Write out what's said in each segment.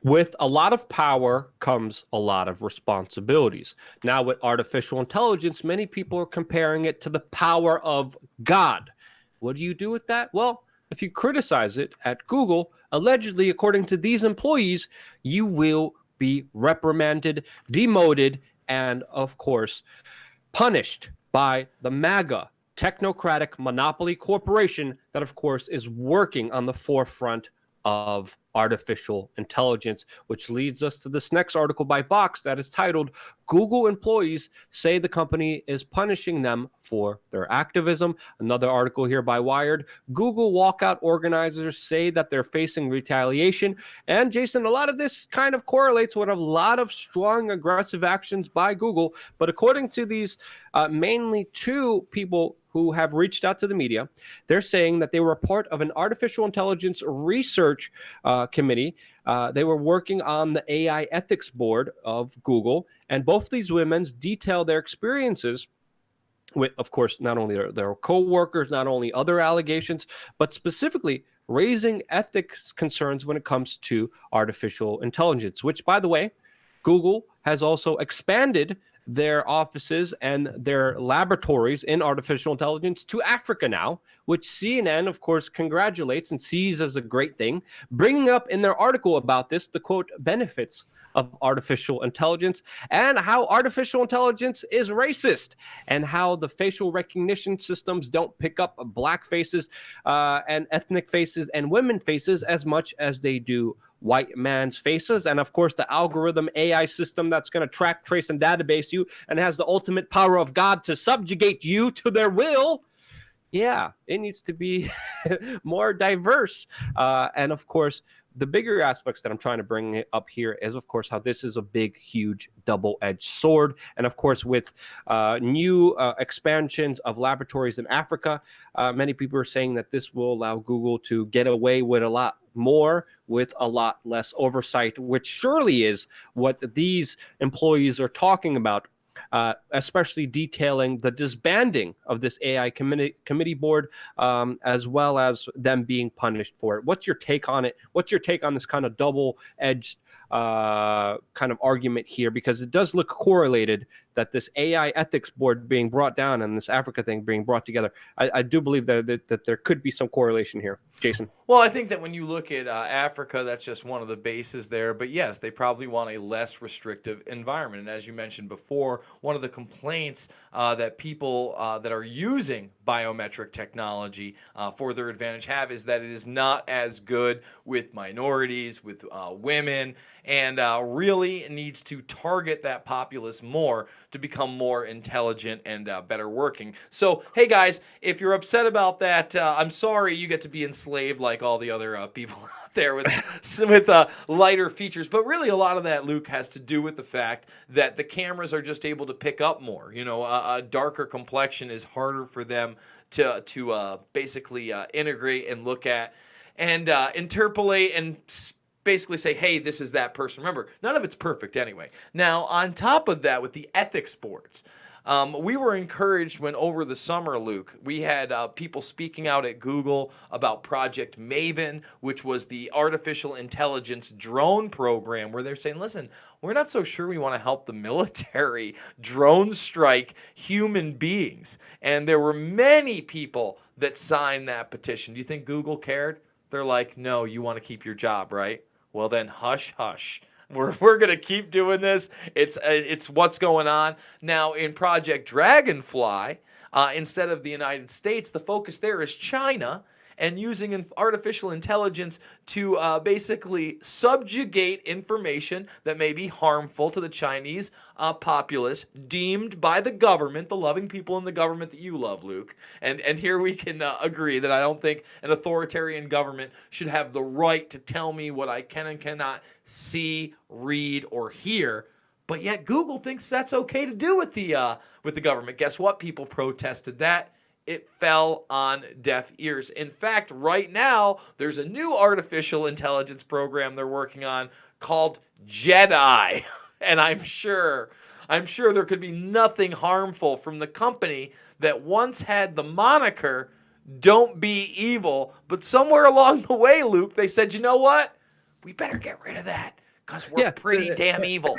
With a lot of power comes a lot of responsibilities. Now, with artificial intelligence, many people are comparing it to the power of God. What do you do with that? Well, if you criticize it at Google, allegedly, according to these employees, you will be reprimanded, demoted, and, of course, punished by the MAGA technocratic monopoly corporation that, of course, is working on the forefront of artificial intelligence, which leads us to this next article by Vox that is titled, Google Employees Say the Company is Punishing Them for Their Activism. Another article here by Wired, Google walkout organizers say that they're facing retaliation. And Jason, a lot of this kind of correlates with a lot of strong aggressive actions by Google. But according to these mainly two people who have reached out to the media, they're saying that they were part of an artificial intelligence research committee. They were working on the AI ethics board of Google, and both these women detail their experiences with, of course, not only their co-workers, not only other allegations, but specifically raising ethics concerns when it comes to artificial intelligence, which, by the way, Google has also expanded their offices and their laboratories in artificial intelligence to Africa now, which CNN, of course, congratulates and sees as a great thing, bringing up in their article about this the, quote, benefits of artificial intelligence and how artificial intelligence is racist and how the facial recognition systems don't pick up black faces and ethnic faces and women faces as much as they do white man's faces. And of course, the algorithm AI system that's going to track, trace, and database you and has the ultimate power of God to subjugate you to their will. Yeah, it needs to be more diverse. And of course, the bigger aspects that I'm trying to bring up here is, of course, how this is a big, huge, double-edged sword. And of course, with new expansions of laboratories in Africa, many people are saying that this will allow Google to get away with a lot more with a lot less oversight, which surely is what these employees are talking about. Especially detailing the disbanding of this AI committee board, as well as them being punished for it. What's your take on it? What's your take on this kind of double-edged kind of argument here? Because it does look correlated that this AI ethics board being brought down and this Africa thing being brought together. I do believe that there could be some correlation here. Jason? Well, I think that when you look at Africa, that's just one of the bases there. But yes, they probably want a less restrictive environment. And as you mentioned before, one of the complaints that people that are using biometric technology for their advantage have is that it is not as good with minorities, with women, and really needs to target that populace more to become more intelligent and better working. So, hey guys, if you're upset about that, I'm sorry you get to be enslaved like all the other people out there with lighter features. But really a lot of that, Luke, has to do with the fact that the cameras are just able to pick up more. You know, a darker complexion is harder for them to basically integrate and look at and interpolate and basically say, hey, this is that person. Remember, none of it's perfect anyway. Now, on top of that, with the ethics boards, we were encouraged when over the summer, Luke, we had people speaking out at Google about Project Maven, which was the artificial intelligence drone program, where they're saying, listen, we're not so sure we want to help the military drone strike human beings. And there were many people that signed that petition. Do you think Google cared? They're like, no, you want to keep your job, right? Well, then hush, hush. We're going to keep doing this. It's what's going on. Now, in Project Dragonfly, instead of the United States, the focus there is China and using artificial intelligence to basically subjugate information that may be harmful to the Chinese populace, deemed by the government, the loving people in the government that you love, Luke. And here we can agree that I don't think an authoritarian government should have the right to tell me what I can and cannot see, read, or hear. But yet Google thinks that's okay to do with the government. Guess what? People protested that. It fell on deaf ears. In fact, right now, there's a new artificial intelligence program they're working on called Jedi. And I'm sure there could be nothing harmful from the company that once had the moniker, don't be evil. But somewhere along the way, Luke, they said, you know what? We better get rid of that, Because we're Yeah. pretty damn evil.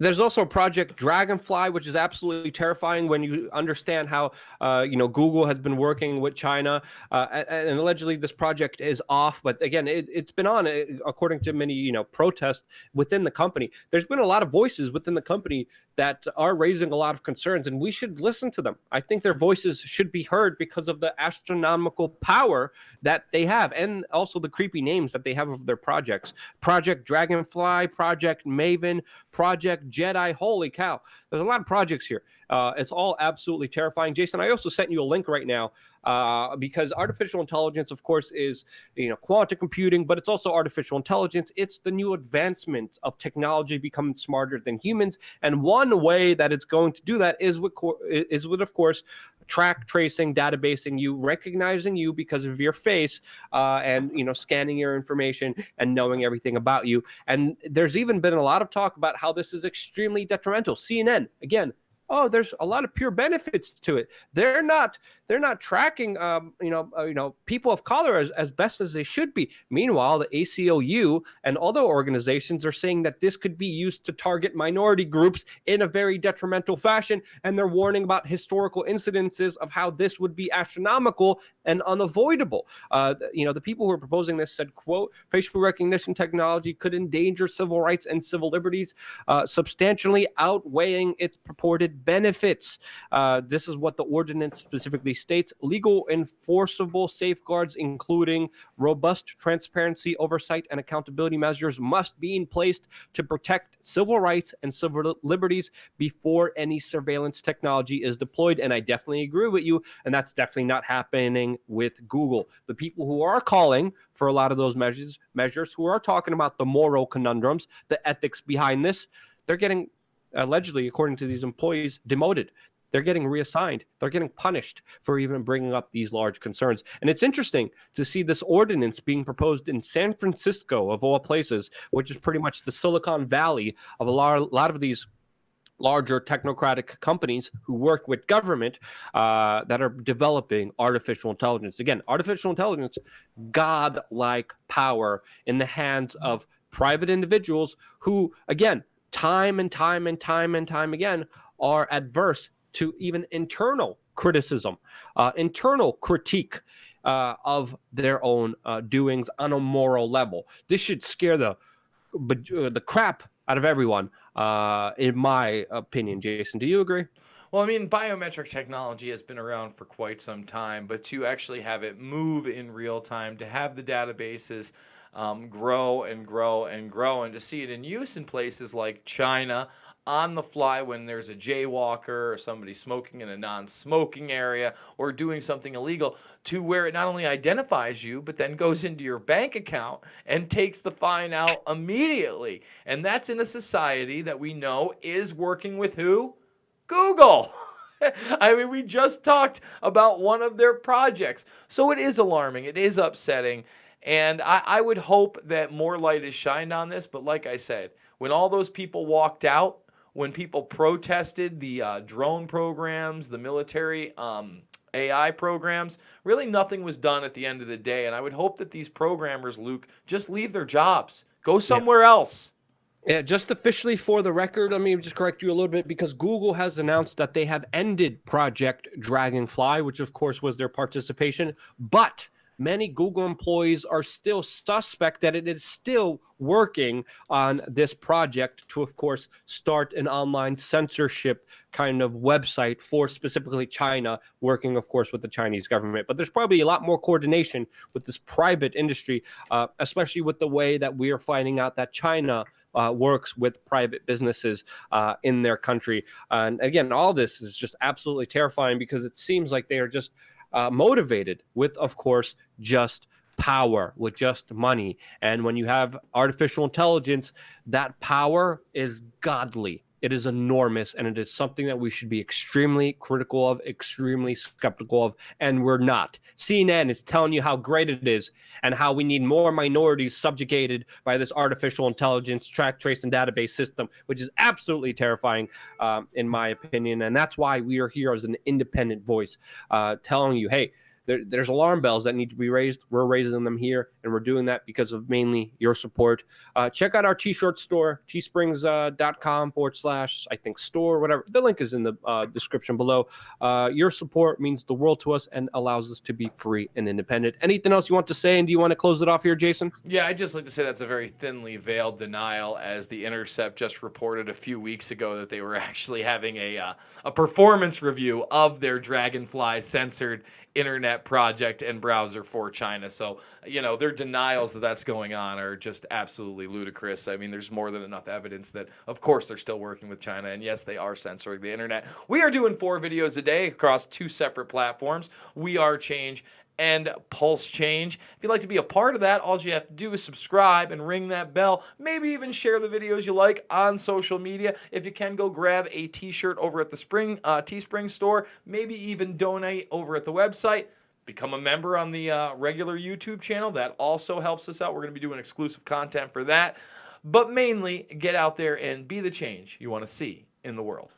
There's also Project Dragonfly, which is absolutely terrifying when you understand how, Google has been working with China, and allegedly this project is off. But again, it's been on, according to many, protests within the company. There's been a lot of voices within the company that are raising a lot of concerns, and we should listen to them. I think their voices should be heard because of the astronomical power that they have, and also the creepy names that they have of their projects. Project Dragonfly, Project Maven, Project Jedi. Holy cow. There's a lot of projects here. It's all absolutely terrifying. Jason, I also sent you a link right now because artificial intelligence, of course, is quantum computing, but it's also artificial intelligence. It's the new advancement of technology becoming smarter than humans. And one way that it's going to do that is with of course, track tracing, databasing you, recognizing you because of your face, and scanning your information and knowing everything about you. And there's even been a lot of talk about how this is extremely detrimental. CNN, again, oh, there's a lot of pure benefits to it. They're not tracking, people of color as best as they should be. Meanwhile, the ACLU and other organizations are saying that this could be used to target minority groups in a very detrimental fashion, and they're warning about historical incidences of how this would be astronomical and unavoidable. The people who are proposing this said, quote, facial recognition technology could endanger civil rights and civil liberties, substantially outweighing its purported benefits. This is what the ordinance specifically states. Legal enforceable safeguards, including robust transparency, oversight, and accountability measures, must be in place to protect civil rights and civil liberties before any surveillance technology is deployed. And I definitely agree with you. And that's definitely not happening with Google. The people who are calling for a lot of those measures, who are talking about the moral conundrums, the ethics behind this, they're getting, allegedly, according to these employees, demoted. They're getting reassigned. They're getting punished for even bringing up these large concerns. And it's interesting to see this ordinance being proposed in San Francisco, of all places, which is pretty much the Silicon Valley of a lot of these larger technocratic companies who work with government, that are developing artificial intelligence. Again, artificial intelligence, godlike power in the hands of private individuals who, again, time and time again, are adverse to even internal criticism, internal critique of their own doings on a moral level. This should scare the crap out of everyone, in my opinion. Jason, do you agree? Well, I mean, biometric technology has been around for quite some time, but to actually have it move in real time, to have the databases grow and grow and grow, and to see it in use in places like China, on the fly when there's a jaywalker or somebody smoking in a non-smoking area or doing something illegal, to where it not only identifies you, but then goes into your bank account and takes the fine out immediately. And that's in a society that we know is working with who? Google. I mean, we just talked about one of their projects. So it is alarming. It is upsetting. And I would hope that more light is shined on this. But like I said, when all those people walked out, when people protested the drone programs, the military AI programs, really nothing was done at the end of the day. And I would hope that these programmers, Luke, just leave their jobs. Go somewhere else. Yeah, just officially for the record, let me just correct you a little bit, because Google has announced that they have ended Project Dragonfly, which of course was their participation, but many Google employees are still suspect that it is still working on this project to, of course, start an online censorship kind of website for specifically China, working, of course, with the Chinese government. But there's probably a lot more coordination with this private industry, especially with the way that we are finding out that China works with private businesses in their country. And again, all this is just absolutely terrifying, because it seems like they are just motivated with, of course, just power, with just money. And when you have artificial intelligence, that power is godly. It is enormous, and it is something that we should be extremely critical of, extremely skeptical of, and we're not. CNN is telling you how great it is and how we need more minorities subjugated by this artificial intelligence track, trace, and database system, which is absolutely terrifying, in my opinion. And that's why we are here as an independent voice, telling you, hey, there's alarm bells that need to be raised. We're raising them here, and we're doing that because of mainly your support. Check out our t-shirt store, teesprings.com/ I think store, whatever. The link is in the description below. Your support means the world to us and allows us to be free and independent. Anything else you want to say, and do you want to close it off here, Jason? Yeah, I'd just like to say that's a very thinly veiled denial, as The Intercept just reported a few weeks ago that they were actually having a performance review of their Dragonfly censored internet project and browser for China. So, their denials that that's going on are just absolutely ludicrous. I mean, there's more than enough evidence that, of course, they're still working with China, and yes, they are censoring the internet. We are doing 4 videos a day across 2 separate platforms, We Are Change and Pulse Change. If you'd like to be a part of that, all you have to do is subscribe and ring that bell. Maybe even share the videos you like on social media. If you can, go grab a t-shirt over at the Teespring store. Maybe even donate over at the website. Become a member on the regular YouTube channel. That also helps us out. We're going to be doing exclusive content for that. But mainly, get out there and be the change you want to see in the world.